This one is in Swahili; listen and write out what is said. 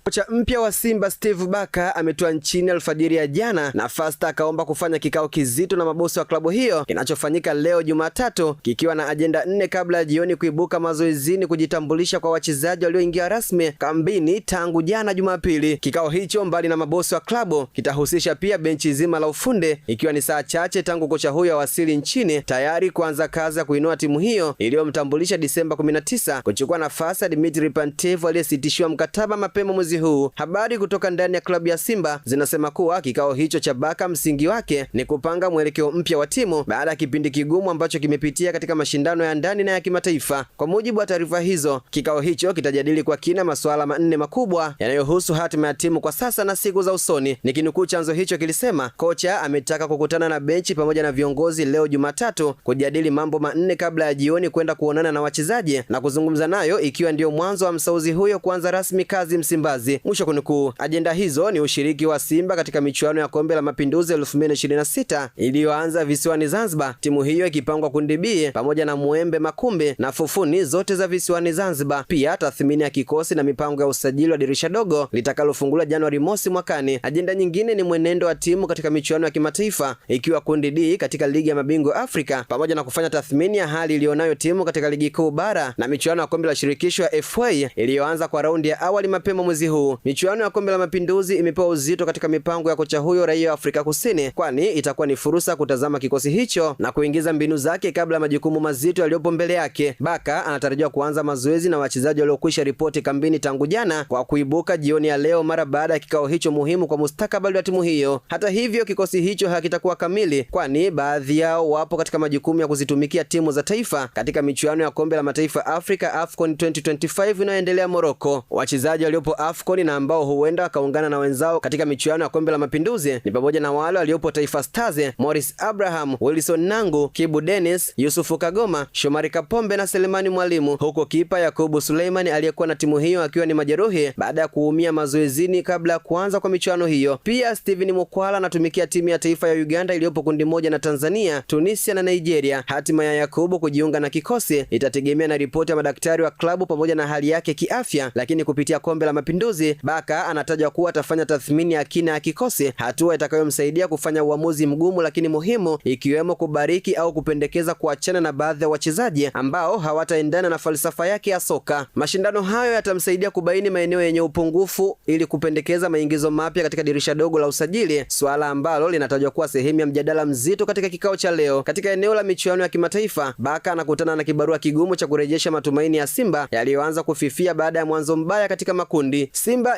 Kocha mpya wa Simba Steve Barker ametua nchini alfajiri ya jana na Fasta akaomba kufanya kikao kizito na mabosi wa klabu hiyo kinachofanyika leo Jumatatu, kikiwa na ajenda 4 kabla ya jioni kuibuka mazoezini kujitambulisha kwa wachezaji walioingia rasmi kambini tangu jana Jumapili. Kikao hicho mbali na mabosi wa klabu kitahusisha pia benchi zima la ufundi, ikiwa ni saa chache tangu kocha huyo awasili nchini tayari kuanza kazi ya kuinua timu hiyo iliyomtambulisha Disemba 19 kuchukua nafasi ya Dimitri Pantev aliyesitishiwa mkataba mapema mwezi huu. Habari kutoka ndani ya klabu ya Simba zinasema kuwa kikao hicho cha Barker msingi wake ni kupanga mwelekeo mpya wa timu baada ya kipindi kigumu ambacho kimepitia katika mashindano ya ndani na ya kimataifa. Kwa mujibu wa taarifa hizo, kikao hicho kitajadili kwa kina masuala 4 makubwa yanayohusu hatima ya timu kwa sasa na siku za usoni. Nikinukuu chanzo hicho kilisema, kocha ametaka kukutana na benchi pamoja na viongozi leo Jumatatu kujadili mambo 4 kabla ya jioni kwenda kuonana na wachezaji na kuzungumza nayo, ikiwa ndio mwanzo wa msauzi huyo kuanza rasmi kazi Msimbazi. Mwisho kunukuu. Ajenda hizo ni ushiriki wa Simba katika michuano ya Kombe la Mapinduzi 2026 iliyoanza visiwani Zanzibar, timu hiyo ikipangwa kundi B pamoja na Mwembe, Makumbi na Fufuni zote za visiwani Zanzibar. Pia tathmini ya kikosi na mipango ya usajili wa dirisha dogo litakalofunguliwa Januari mosi mwakani. Ajenda nyingine ni mwenendo wa timu katika michuano ya kimataifa, ikiwa kundi D katika ligi ya mabingwa Afrika, pamoja na kufanya tathmini ya hali iliyonayo timu katika ligi kuu bara na michuano ya Kombe la Shirikisho ya FA iliyoanza kwa raundi ya awali mapema mwezi huu. Michuano ya Kombe la Mapinduzi imepewa uzito katika mipango ya kocha huyo raia wa Afrika Kusini, kwani itakuwa ni fursa kutazama kikosi hicho na kuingiza mbinu zake kabla ya majukumu mazito yaliyopo mbele yake. Barker anatarajiwa kuanza mazoezi na wachezaji waliokwisha ripoti kambini tangu jana kwa kuibuka jioni ya leo mara baada ya kikao hicho muhimu kwa mustakabali wa timu hiyo. Hata hivyo, kikosi hicho hakitakuwa kamili, kwani baadhi yao wapo katika majukumu ya kuzitumikia timu za taifa katika michuano ya Kombe la Mataifa Afrika AFCON 2025 inayoendelea Morocco. Wachezaji waliopo AFCON na ambao huenda wakaungana na wenzao katika michuano ya Kombe la Mapinduzi ni pamoja na wale waliopo Taifa Stars: Morris Abraham, Wilson Nangu, Kibu Dennis, Yusufu Kagoma, Shomari Kapombe na Selemani Mwalimu, huko kipa Yakubu Suleiman aliyekuwa na timu hiyo akiwa ni majeruhi baada ya kuumia mazoezini kabla ya kuanza kwa michuano hiyo. Pia Steven Mukwala anatumikia timu ya taifa ya Uganda iliyopo kundi moja na Tanzania, Tunisia na Nigeria. Hatima ya Yakubu kujiunga na kikosi itategemea na ripoti ya madaktari wa klabu pamoja na hali yake kiafya, lakini kupitia Kombe la Mapinduzi Barker anataja kuwa atafanya tathmini ya kina ya kikosi, hatua itakayomsaidia kufanya uamuzi mgumu lakini muhimu, ikiwemo kubariki au kupendekeza kuachana na baadhi ya wachezaji ambao hawataendana na falsafa yake ya soka. Mashindano hayo yatamsaidia kubaini maeneo yenye upungufu ili kupendekeza maingizo mapya katika dirisha dogo la usajili, swala ambalo linatajwa kuwa sehemu ya mjadala mzito katika kikao cha leo. Katika eneo la michuano ya kimataifa, Barker anakutana na kibarua kigumu cha kurejesha matumaini ya Simba yaliyoanza kufifia baada ya mwanzo mbaya katika makundi. Simba